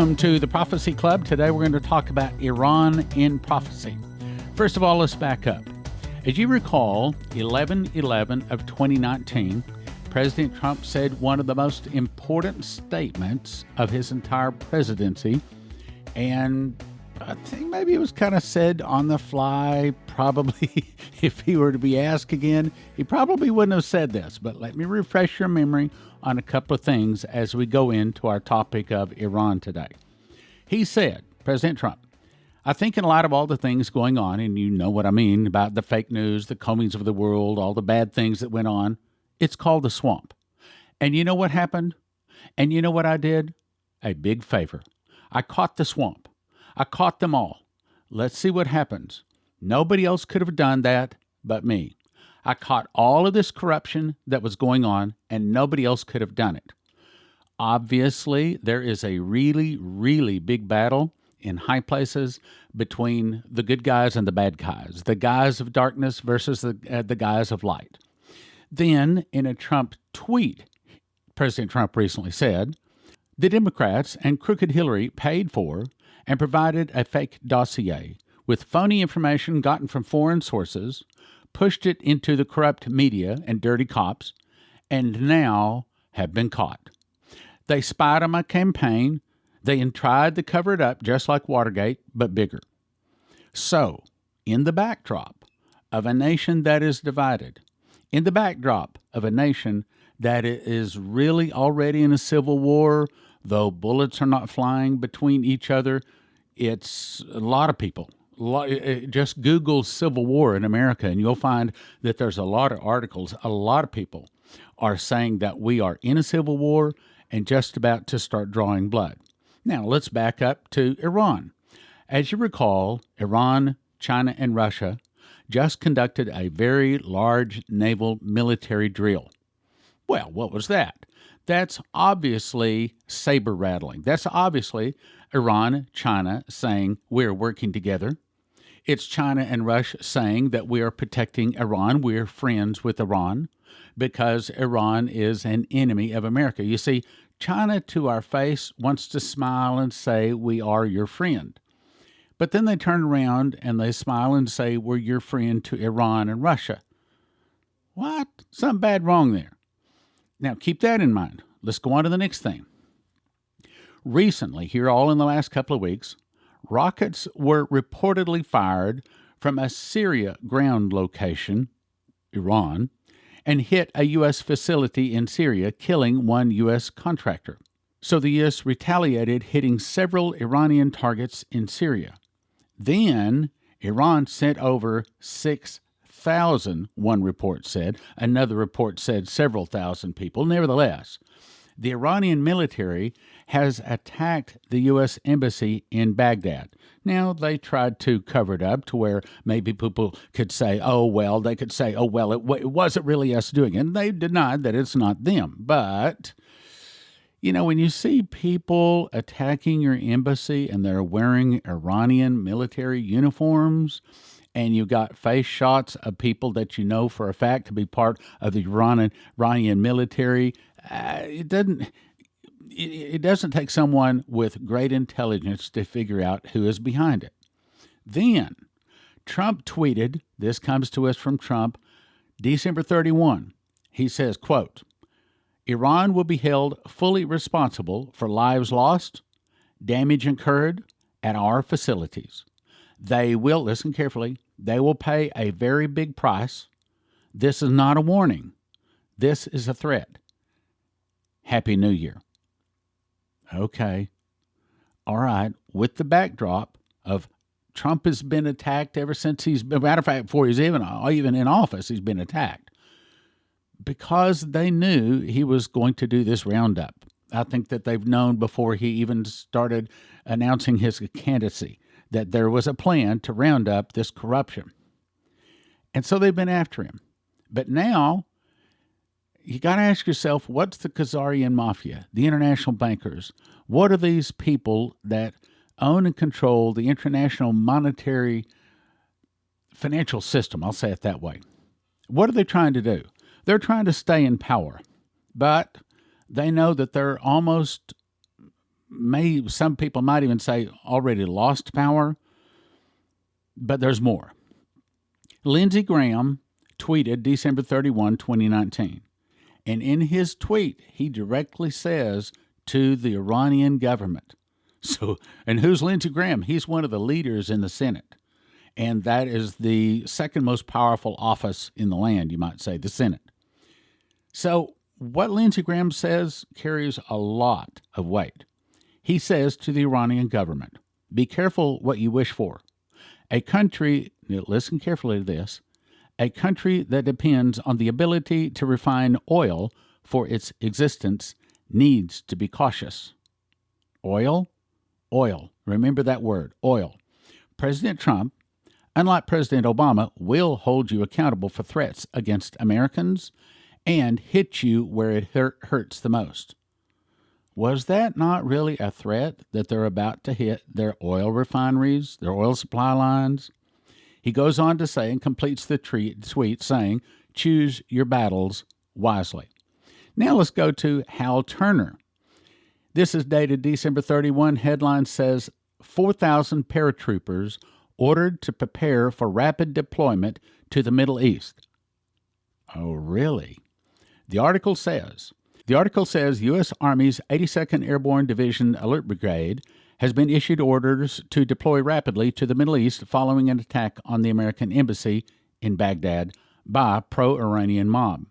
Welcome to the Prophecy Club. Today we're going to talk about Iran in prophecy. First of all, let's back up. As you recall, 11/11 of 2019, President Trump said one of the most important statements of his entire presidency, and I think maybe it was kind of said on the fly. Probably, if he were to be asked again, he probably wouldn't have said this. But let me refresh your memory on a couple of things as we go into our topic of Iran today. He said, President Trump, I think in light of all the things going on, and you know what I mean about the fake news, the combings of the world, all the bad things that went on, it's called the swamp. And you know what happened? And you know what I did? A big favor. I caught the swamp. I caught them all. Let's see what happens. Nobody else could have done that but me. I caught all of this corruption that was going on, and nobody else could have done it. Obviously, there is a really, really big battle in high places between the good guys and the bad guys, the guys of darkness versus the guys of light. Then, in a Trump tweet, President Trump recently said, the Democrats and crooked Hillary paid for and provided a fake dossier with phony information gotten from foreign sources, pushed it into the corrupt media and dirty cops, and now have been caught. They spied on my campaign. They tried to cover it up just like Watergate, but bigger. So, in the backdrop of a nation that is divided, in the backdrop of a nation that is really already in a civil war, though bullets are not flying between each other, it's a lot of people. Just Google Civil War in America, and you'll find that there's a lot of articles. A lot of people are saying that we are in a civil war and just about to start drawing blood. Now, let's back up to Iran. As you recall, Iran, China, and Russia just conducted a very large naval military drill. Well, what was that? That's obviously saber rattling. That's obviously Iran, China saying we're working together. It's China and Russia saying that we are protecting Iran. We're friends with Iran because Iran is an enemy of America. You see, China to our face wants to smile and say we are your friend. But then they turn around and they smile and say we're your friend to Iran and Russia. What? Something bad wrong there. Now, keep that in mind. Let's go on to the next thing. Recently, here all in the last couple of weeks, rockets were reportedly fired from a Syria ground location, Iran, and hit a U.S. facility in Syria, killing one U.S. contractor. So the U.S. retaliated, hitting several Iranian targets in Syria. Then, Iran sent over 6,000, one report said. Another report said several thousand people. Nevertheless, the Iranian military has attacked the U.S. embassy in Baghdad. Now, they tried to cover it up to where maybe people could say, it wasn't really us doing it. And they denied that it's not them. But, you know, when you see people attacking your embassy and they're wearing Iranian military uniforms, and you got face shots of people that you know for a fact to be part of the Iranian military, it doesn't take someone with great intelligence to figure out who is behind it. Then, Trump tweeted, this comes to us from Trump, December 31. He says, quote, Iran will be held fully responsible for lives lost, damage incurred at our facilities. They will, listen carefully, they will pay a very big price. This is not a warning. This is a threat. Happy New Year. Okay. All right. With the backdrop of Trump has been attacked ever since matter of fact, before he's even in office, he's been attacked because they knew he was going to do this roundup. I think that they've known before he even started announcing his candidacy that there was a plan to round up this corruption. And so they've been after him. But now, you got to ask yourself, what's the Khazarian mafia, the international bankers? What are these people that own and control the international monetary financial system? I'll say it that way. What are they trying to do? They're trying to stay in power, but they know that they're almost some people might even say already lost power, but there's more. Lindsey Graham tweeted December 31, 2019. And in his tweet, he directly says to the Iranian government. So, and who's Lindsey Graham? He's one of the leaders in the Senate. And that is the second most powerful office in the land, you might say, the Senate. So what Lindsey Graham says carries a lot of weight. He says to the Iranian government, be careful what you wish for. A country, listen carefully to this, a country that depends on the ability to refine oil for its existence needs to be cautious. Oil? Oil. Remember that word, oil. President Trump, unlike President Obama, will hold you accountable for threats against Americans and hit you where it hurts the most. Was that not really a threat that they're about to hit their oil refineries, their oil supply lines? He goes on to say and completes the tweet saying, choose your battles wisely. Now let's go to Hal Turner. This is dated December 31. Headline says, 4,000 paratroopers ordered to prepare for rapid deployment to the Middle East. Oh, really? The article says, U.S. Army's 82nd Airborne Division Alert Brigade has been issued orders to deploy rapidly to the Middle East following an attack on the American embassy in Baghdad by a pro-Iranian mob.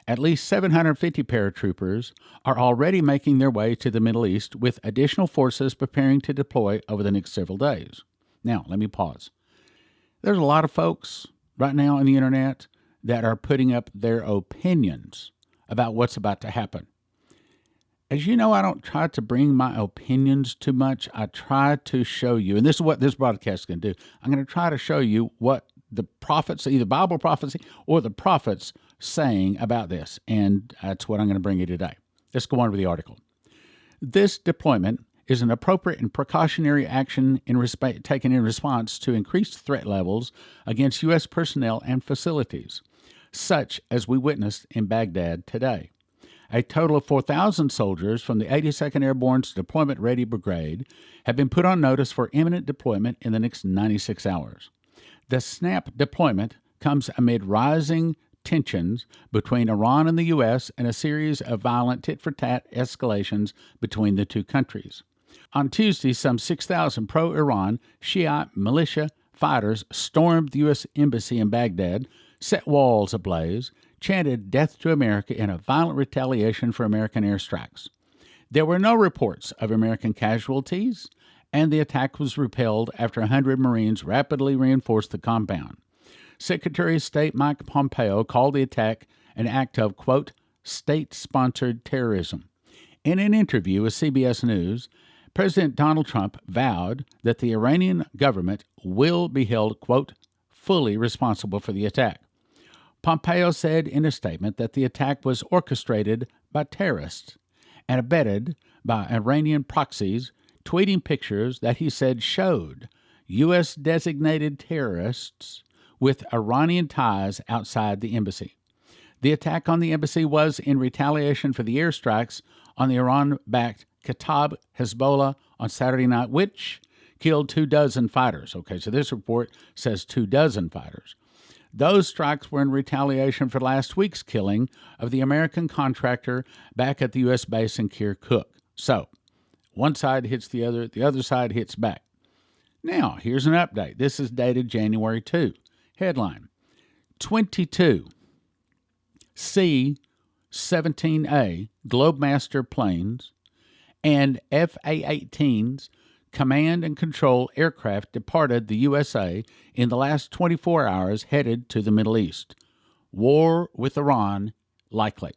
At least 750 paratroopers are already making their way to the Middle East, with additional forces preparing to deploy over the next several days. Now, let me pause. There's a lot of folks right now on the internet that are putting up their opinions about what's about to happen. As you know, I don't try to bring my opinions too much. I try to show you, and this is what this broadcast is going to do. I'm going to try to show you what the prophets, either Bible prophecy or the prophets, saying about this, and that's what I'm going to bring you today. Let's go on with the article. This deployment is an appropriate and precautionary action taken in response to increased threat levels against U.S. personnel and facilities, such as we witnessed in Baghdad today. A total of 4,000 soldiers from the 82nd Airborne's Deployment Ready Brigade have been put on notice for imminent deployment in the next 96 hours. The snap deployment comes amid rising tensions between Iran and the U.S. and a series of violent tit-for-tat escalations between the two countries. On Tuesday, some 6,000 pro-Iran Shiite militia fighters stormed the U.S. Embassy in Baghdad, set walls ablaze, chanted death to America in a violent retaliation for American airstrikes. There were no reports of American casualties, and the attack was repelled after 100 Marines rapidly reinforced the compound. Secretary of State Mike Pompeo called the attack an act of, quote, state-sponsored terrorism. In an interview with CBS News, President Donald Trump vowed that the Iranian government will be held, quote, fully responsible for the attack. Pompeo said in a statement that the attack was orchestrated by terrorists and abetted by Iranian proxies, tweeting pictures that he said showed U.S. designated terrorists with Iranian ties outside the embassy. The attack on the embassy was in retaliation for the airstrikes on the Iran-backed Kataib Hezbollah on Saturday night, which killed 24 fighters. Okay, so this report says 24 fighters. Those strikes were in retaliation for last week's killing of the American contractor back at the U.S. base in Kirkuk. So, one side hits the other side hits back. Now, here's an update. This is dated January 2. Headline, 22 C-17A Globemaster planes and F-A-18s command and control aircraft departed the USA in the last 24 hours headed to the Middle East. War with Iran likely.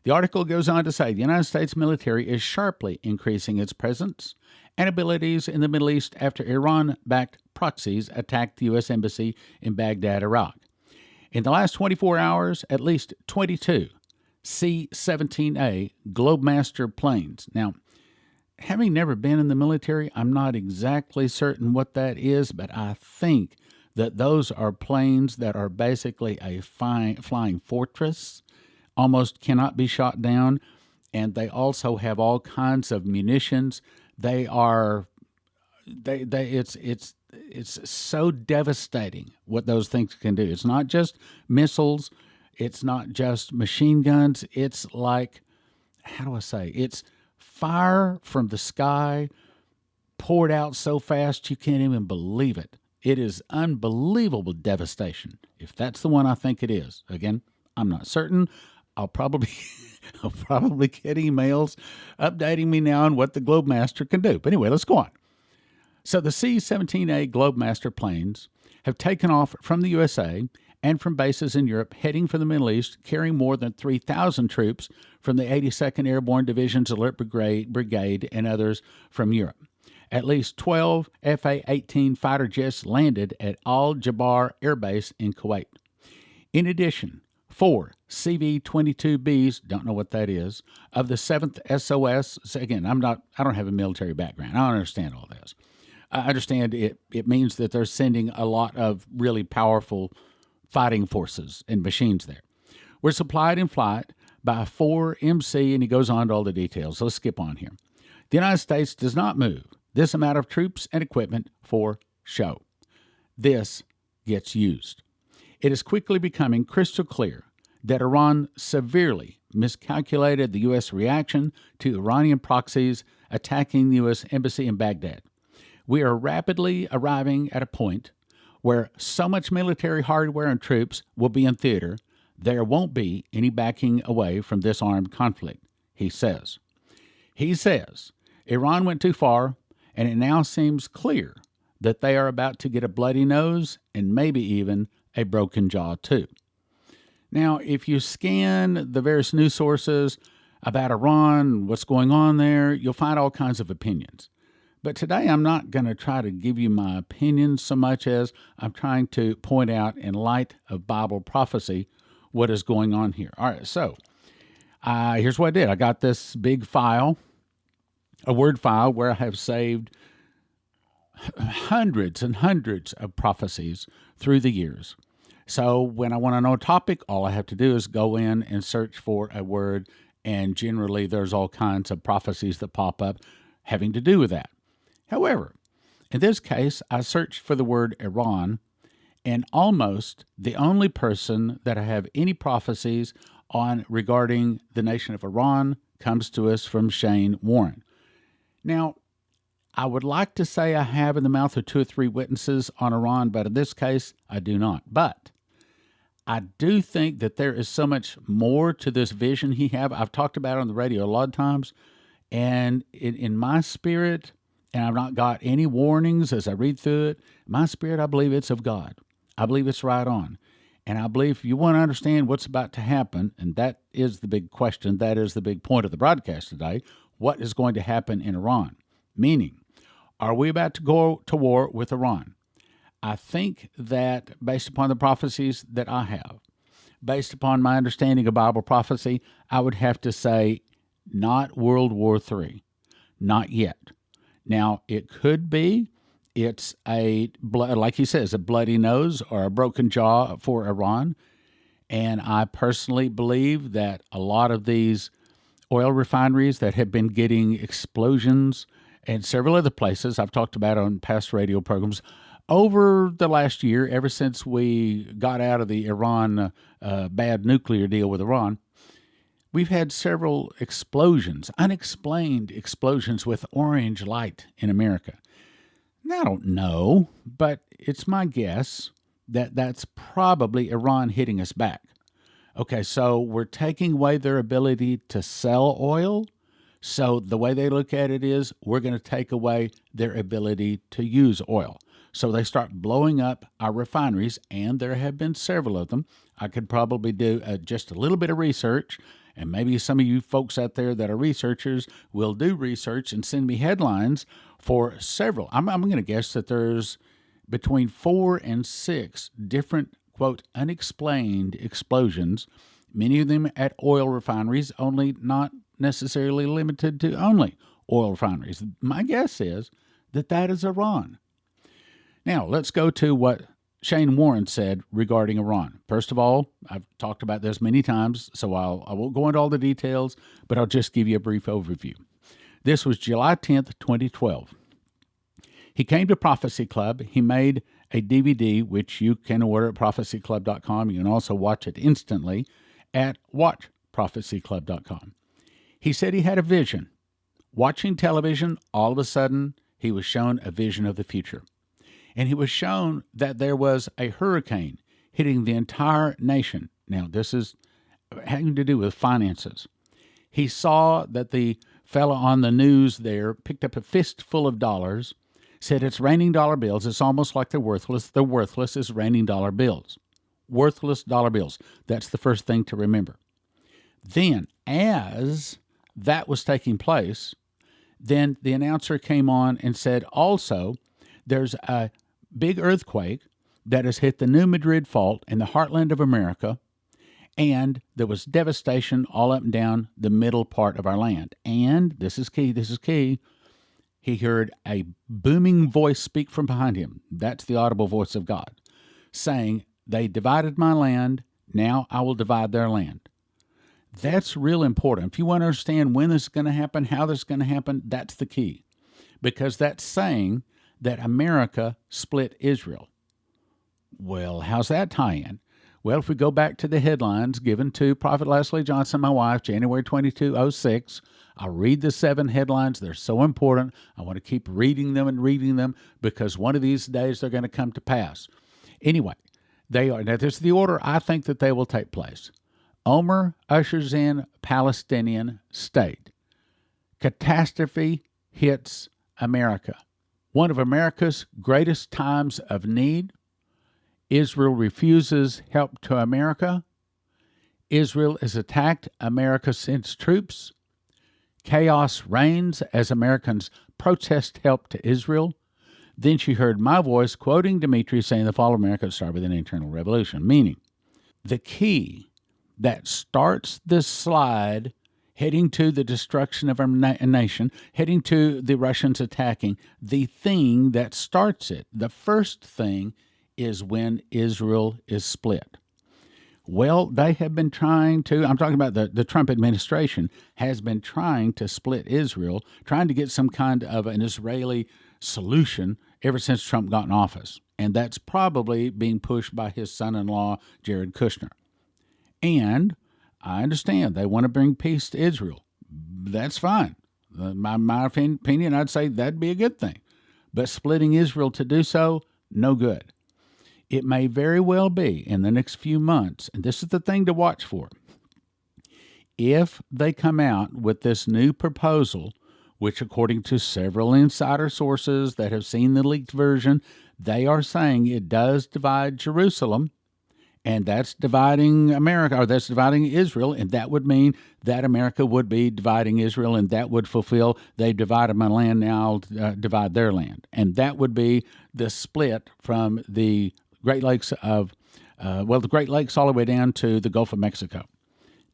The article goes on to say the United States military is sharply increasing its presence and abilities in the Middle East after Iran-backed proxies attacked the U.S. Embassy in Baghdad, Iraq. In the last 24 hours, at least 22 C-17A Globemaster planes. Now, having never been in the military, I'm not exactly certain what that is, but I think that those are planes that are basically a flying fortress, almost cannot be shot down, and they also have all kinds of munitions. They are it's so devastating what those things can do. It's not just missiles, it's not just machine guns. It's like, how do I say? It's fire from the sky poured out so fast you can't even believe it. It is unbelievable devastation. If that's the one I think it is. Again, I'm not certain. I'll probably get emails updating me now on what the Globemaster can do. But anyway, let's go on. So the C-17A Globemaster planes have taken off from the USA and from bases in Europe, heading for the Middle East, carrying more than 3,000 troops from the 82nd Airborne Division's Alert Brigade and others from Europe. At least 12 F-A-18 fighter jets landed at Al Jabar Air Base in Kuwait. In addition, 4 CV-22Bs, don't know what that is, of the 7th SOS. So again, I don't have a military background. I don't understand all this. I understand it means that they're sending a lot of really powerful fighting forces and machines there. We're supplied in flight by 4 MC, and he goes on to all the details. Let's skip on here. The United States does not move this amount of troops and equipment for show. This gets used. It is quickly becoming crystal clear that Iran severely miscalculated the U.S. reaction to Iranian proxies attacking the U.S. Embassy in Baghdad. We are rapidly arriving at a point where so much military hardware and troops will be in theater, there won't be any backing away from this armed conflict, he says. He says Iran went too far, and it now seems clear that they are about to get a bloody nose and maybe even a broken jaw too. Now, if you scan the various news sources about Iran, what's going on there, you'll find all kinds of opinions. But today I'm not going to try to give you my opinion so much as I'm trying to point out in light of Bible prophecy what is going on here. All right, so here's what I did. I got this big file, a Word file, where I have saved hundreds and hundreds of prophecies through the years. So when I want to know a topic, all I have to do is go in and search for a word, and generally there's all kinds of prophecies that pop up having to do with that. However, in this case, I searched for the word Iran, and almost the only person that I have any prophecies on regarding the nation of Iran comes to us from Shane Warren. Now, I would like to say I have in the mouth of 2 or 3 witnesses on Iran, but in this case, I do not. But I do think that there is so much more to this vision he have. I've talked about it on the radio a lot of times, and in my spirit, and I've not got any warnings as I read through it, my spirit, I believe it's of God. I believe it's right on. And I believe if you want to understand what's about to happen, and that is the big question, that is the big point of the broadcast today, what is going to happen in Iran? Meaning, are we about to go to war with Iran? I think that based upon the prophecies that I have, based upon my understanding of Bible prophecy, I would have to say not World War III, not yet. Now, it could be it's like he says, a bloody nose or a broken jaw for Iran. And I personally believe that a lot of these oil refineries that have been getting explosions and several other places I've talked about on past radio programs over the last year, ever since we got out of the Iran bad nuclear deal with Iran, we've had several explosions, unexplained explosions with orange light in America. Now, I don't know, but it's my guess that that's probably Iran hitting us back. Okay, so we're taking away their ability to sell oil. So the way they look at it is we're going to take away their ability to use oil. So they start blowing up our refineries, and there have been several of them. I could probably do just a little bit of research, and maybe some of you folks out there that are researchers will do research and send me headlines for several. I'm going to guess that there's between 4 and 6 different, quote, unexplained explosions, many of them at oil refineries, only not necessarily limited to only oil refineries. My guess is that that is Iran. Now, let's go to what Shane Warren said regarding Iran. First of all, I've talked about this many times, so I won't go into all the details, but I'll just give you a brief overview. This was July 10th, 2012. He came to Prophecy Club. He made a DVD, which you can order at prophecyclub.com. You can also watch it instantly at watchprophecyclub.com. He said he had a vision. Watching television, all of a sudden, he was shown a vision of the future. And he was shown that there was a hurricane hitting the entire nation. Now, this is having to do with finances. He saw that the fellow on the news there picked up a fistful of dollars, said it's raining dollar bills. It's almost like they're worthless. The worthless is raining dollar bills. Worthless dollar bills. That's the first thing to remember. Then, as that was taking place, then the announcer came on and said, also, there's a big earthquake that has hit the New Madrid Fault in the heartland of America, and there was devastation all up and down the middle part of our land. And, this is key, he heard a booming voice speak from behind him. That's the audible voice of God, saying, they divided my land, now I will divide their land. That's real important. If you want to understand when this is going to happen, how this is going to happen, that's the key. Because that's saying that America split Israel. Well, how's that tie in? Well, if we go back to the headlines given to Prophet Leslie Johnson, my wife, January 2206, I'll read the 7 headlines. They're so important. I want to keep reading them because one of these days they're going to come to pass. Anyway, they are. Now, this is the order I think that they will take place. Omer ushers in Palestinian state. Catastrophe hits America. One of America's greatest times of need. Israel refuses help to America. Israel is attacked. America sends troops. Chaos reigns as Americans protest help to Israel. Then she heard my voice quoting Dimitri saying the fall of America started with an internal revolution, meaning the key that starts this slide heading to the destruction of our nation, heading to the Russians attacking, the thing that starts it, the first thing is when Israel is split. Well, they have been trying to, I'm talking about the Trump administration, has been trying to split Israel, trying to get some kind of an Israeli solution ever since Trump got in office. And that's probably being pushed by his son-in-law, Jared Kushner. And I understand they want to bring peace to Israel. That's fine. My opinion, I'd say that'd be a good thing. But splitting Israel to do so, no good. It may very well be in the next few months, and this is the thing to watch for, if they come out with this new proposal, which according to several insider sources that have seen the leaked version, they are saying it does divide Jerusalem, and that's dividing America, or that's dividing Israel, and that would mean that America would be dividing Israel, and that would fulfill, they've divided my land, now I'll divide their land. And that would be the split from the Great Lakes the Great Lakes all the way down to the Gulf of Mexico.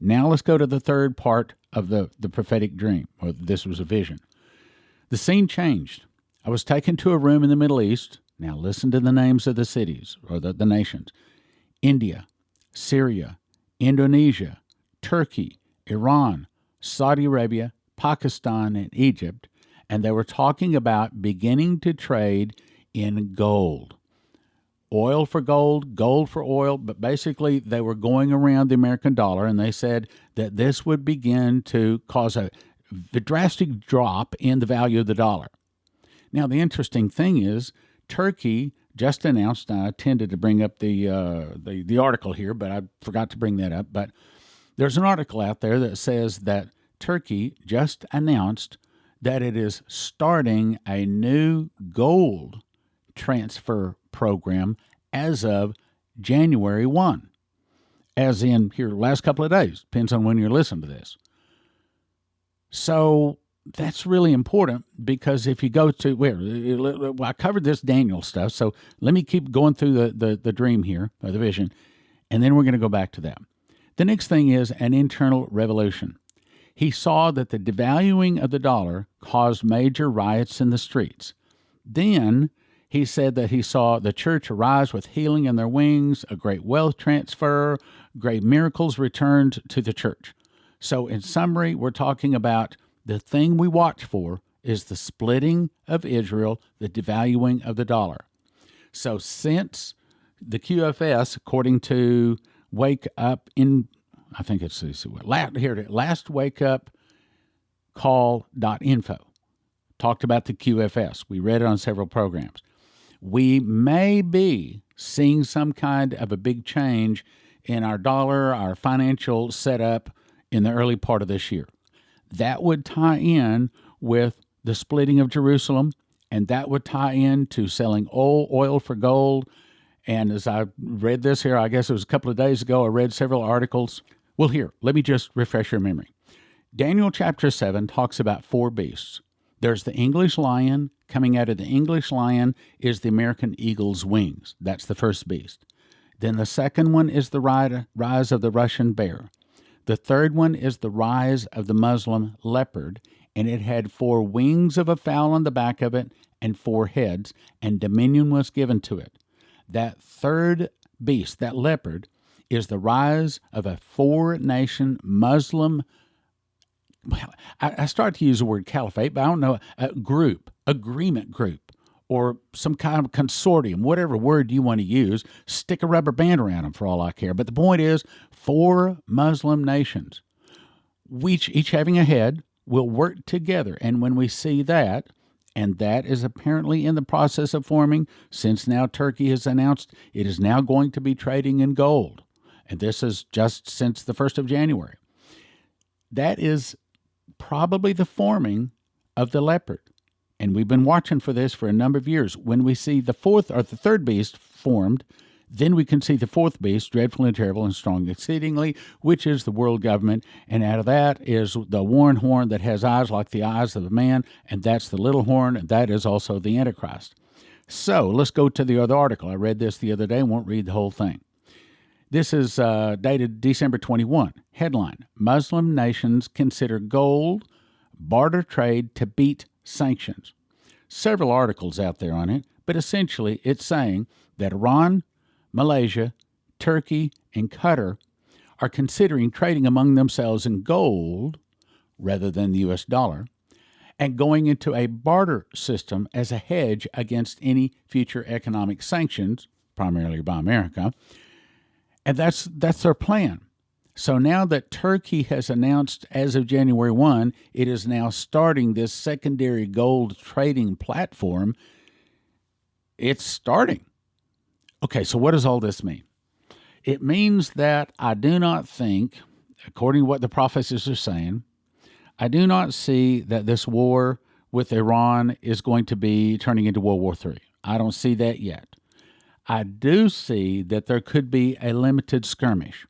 Now let's go to the third part of the prophetic dream, or this was a vision. The scene changed. I was taken to a room in the Middle East. Now listen to the names of the cities, or the nations. India, Syria, Indonesia, Turkey, Iran, Saudi Arabia, Pakistan, and Egypt, and they were talking about beginning to trade in gold. Oil for gold, gold for oil, but basically they were going around the American dollar, and they said that this would begin to cause a drastic drop in the value of the dollar. Now, the interesting thing is Turkey just announced, I tended to bring up the article here, but I forgot to bring that up, but there's an article out there that says that Turkey just announced that it is starting a new gold transfer program as of January 1, as in here last couple of days, depends on when you're listening to this. So that's really important, because if you go to I covered this Daniel stuff, so let me keep going through the dream here, or the vision, and then we're going to go back to that. The next thing is an internal revolution. He saw that the devaluing of the dollar caused major riots in the streets. Then He said that he saw the church arise with healing in their wings, a great wealth transfer, great miracles returned to the church. So in summary, we're talking about the thing we watch for is the splitting of Israel, the devaluing of the dollar. So since the QFS, according to Wake Up in, I think it's last Wake Up call.info, talked about the QFS. We read it on several programs. We may be seeing some kind of a big change in our dollar, our financial setup in the early part of this year. That would tie in with the splitting of Jerusalem, and that would tie into selling oil for gold. And as I read this here, I guess it was a couple of days ago, I read several articles. Well, here, let me just refresh your memory. Daniel chapter 7 talks about 4 beasts. There's the English lion. Coming out of the English lion is the American eagle's wings. That's the first beast. Then the second one is the rise of the Russian bear. The third one is the rise of the Muslim leopard, and it had 4 wings of a fowl on the back of it and 4 heads, and dominion was given to it. That third beast, that leopard, is the rise of a 4-nation Muslim, well, I start to use the word caliphate, but I don't know, agreement group, or some kind of consortium, whatever word you want to use. Stick a rubber band around them for all I care. But the point is, 4 Muslim nations, each having a head, will work together. And when we see that, and that is apparently in the process of forming, since now Turkey has announced it is now going to be trading in gold. And this is just since the 1st of January. That is probably the forming of the leopard. And we've been watching for this for a number of years. When we see the third beast formed, then we can see the 4th beast, dreadful and terrible and strong exceedingly, which is the world government. And out of that is the worn horn that has eyes like the eyes of a man, and that's the little horn, and that is also the Antichrist. So let's go to the other article. I read this the other day, won't read the whole thing. This is dated December 21. Headline: Muslim nations consider gold barter trade to beat sanctions. Several articles out there on it, but essentially it's saying that Iran, Malaysia, Turkey, and Qatar are considering trading among themselves in gold rather than the U.S. dollar, and going into a barter system as a hedge against any future economic sanctions, primarily by America. And that's their plan. So now that Turkey has announced as of January 1, it is now starting this secondary gold trading platform. It's starting. Okay, so what does all this mean? It means that I do not think, according to what the prophecies are saying, I do not see that this war with Iran is going to be turning into World War III. I don't see that yet. I do see that there could be a limited skirmish.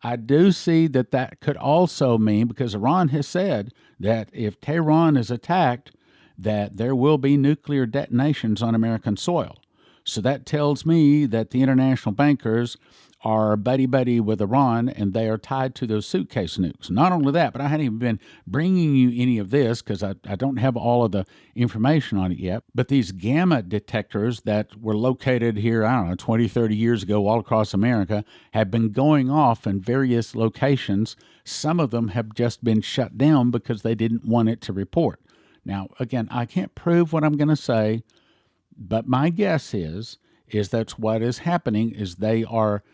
I do see that could also mean, because Iran has said that if Tehran is attacked, that there will be nuclear detonations on American soil. So that tells me that the international bankers are buddy-buddy with Iran, and they are tied to those suitcase nukes. Not only that, but I hadn't even been bringing you any of this because I don't have all of the information on it yet. But these gamma detectors that were located here, 20, 30 years ago all across America have been going off in various locations. Some of them have just been shut down because they didn't want it to report. Now, again, I can't prove what I'm going to say, but my guess is that's what is happening is they are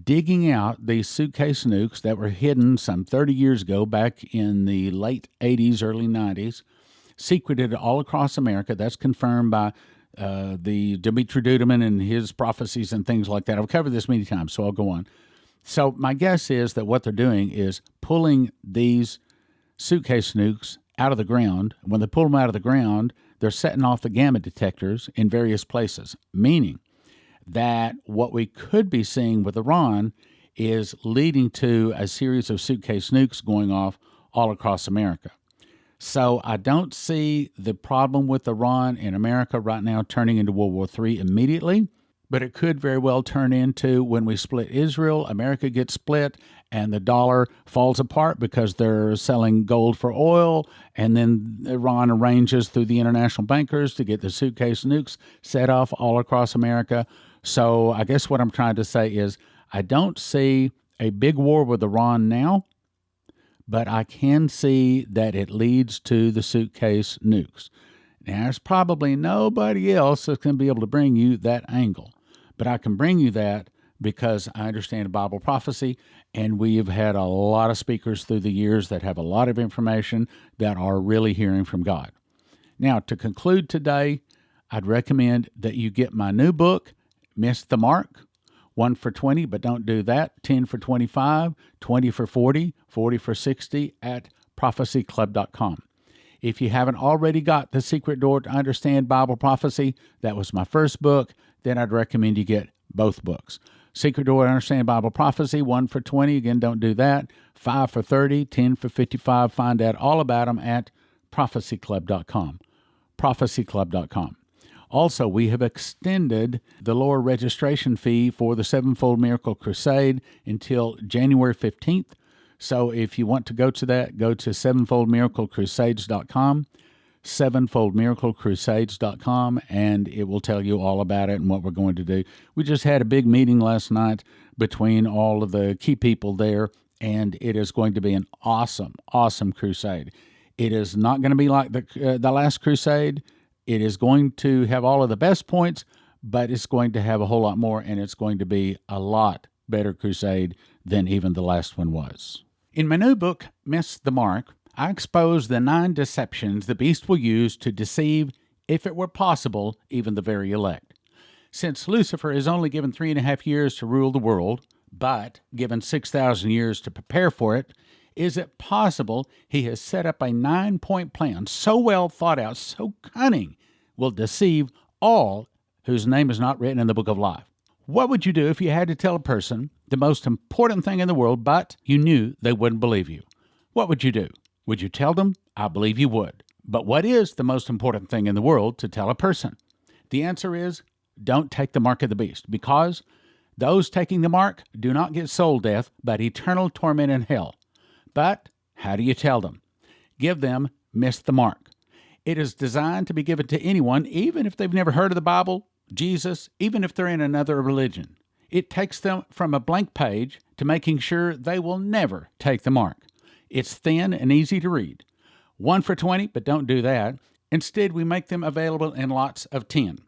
digging out these suitcase nukes that were hidden some 30 years ago, back in the late 80s, early 90s, secreted all across America. That's confirmed by the Dimitri Duduman and his prophecies and things like that. I've covered this many times, so I'll go on. So my guess is that what they're doing is pulling these suitcase nukes out of the ground. When they pull them out of the ground, they're setting off the gamma detectors in various places, meaning that what we could be seeing with Iran is leading to a series of suitcase nukes going off all across America. So I don't see the problem with Iran and America right now turning into World War III immediately, but it could very well turn into when we split Israel, America gets split, and the dollar falls apart because they're selling gold for oil, and then Iran arranges through the international bankers to get the Suitcase Nukes set off all across America. So I guess what I'm trying to say is I don't see a big war with Iran now, but I can see that it leads to the Suitcase Nukes. Now, there's probably nobody else that's going to be able to bring you that angle, but I can bring you that because I understand Bible prophecy, and we have had a lot of speakers through the years that have a lot of information that are really hearing from God. Now, to conclude today, I'd recommend that you get my new book, Miss the Mark, 1 for 20, but don't do that, 10 for 25, 20 for 40, 40 for 60 at prophecyclub.com. If you haven't already got The Secret Door to Understand Bible Prophecy, that was my first book, then I'd recommend you get both books. Secret Door to Understand Bible Prophecy, 1 for 20. Again, don't do that. 5 for 30, 10 for 55. Find out all about them at prophecyclub.com. prophecyclub.com. Also, we have extended the lower registration fee for the Sevenfold Miracle Crusade until January 15th. So if you want to go to that, go to sevenfoldmiraclecrusades.com, sevenfoldmiraclecrusades.com, and it will tell you all about it and what we're going to do. We just had a big meeting last night between all of the key people there, and it is going to be an awesome, awesome crusade. It is not going to be like the last crusade. It is going to have all of the best points, but it's going to have a whole lot more, and it's going to be a lot better crusade than even the last one was. In my new book, Miss the Mark, I expose the 9 deceptions the beast will use to deceive, if it were possible, even the very elect. Since Lucifer is only given 3.5 years to rule the world, but given 6,000 years to prepare for it, is it possible he has set up a 9-point plan so well thought out, so cunning, will deceive all whose name is not written in the book of life? What would you do if you had to tell a person the most important thing in the world, but you knew they wouldn't believe you? What would you do? Would you tell them? I believe you would. But what is the most important thing in the world to tell a person? The answer is, don't take the mark of the beast, because those taking the mark do not get soul death, but eternal torment in hell. But how do you tell them? Give them Miss the Mark. It is designed to be given to anyone, even if they've never heard of the Bible, Jesus, even if they're in another religion. It takes them from a blank page to making sure they will never take the mark. It's thin and easy to read. 1 for 20, but don't do that. Instead, we make them available in lots of 10.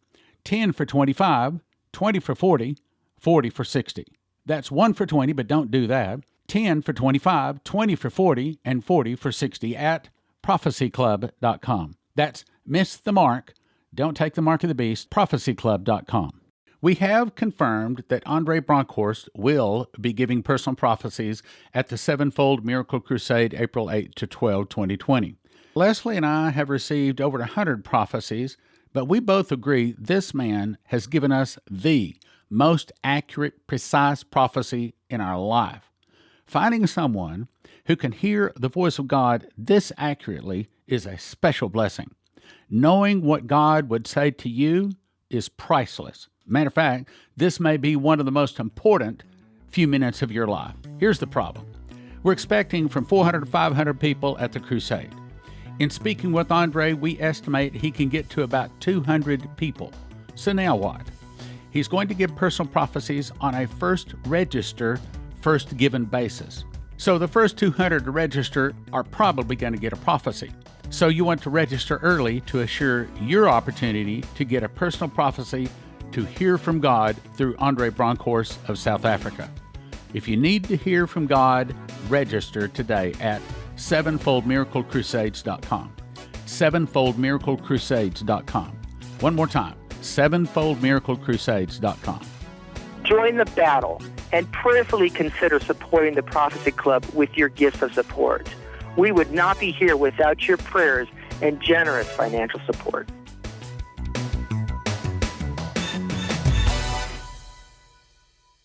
10 for 25, 20 for 40, 40 for 60. That's 1 for 20, but don't do that. 10 for 25, 20 for 40, and 40 for 60 at prophecyclub.com. That's Miss the Mark. Don't take the mark of the beast, prophecyclub.com. We have confirmed that Andre Bronkhorst will be giving personal prophecies at the Sevenfold Miracle Crusade, April 8 to 12, 2020. Leslie and I have received over 100 prophecies, but we both agree this man has given us the most accurate, precise prophecy in our life. Finding someone who can hear the voice of God this accurately is a special blessing. Knowing what God would say to you is priceless. Matter of fact, this may be one of the most important few minutes of your life. Here's the problem. We're expecting from 400 to 500 people at the crusade. In speaking with Andre, we estimate he can get to about 200 people. So now what? He's going to give personal prophecies on a first register, first given basis. So the first 200 to register are probably going to get a prophecy. So you want to register early to assure your opportunity to get a personal prophecy to hear from God through Andre Bronkhorst of South Africa. If you need to hear from God, register today at sevenfoldmiraclecrusades.com. sevenfoldmiraclecrusades.com. One more time, sevenfoldmiraclecrusades.com. Join the battle and prayerfully consider supporting the Prophecy Club with your gifts of support. We would not be here without your prayers and generous financial support.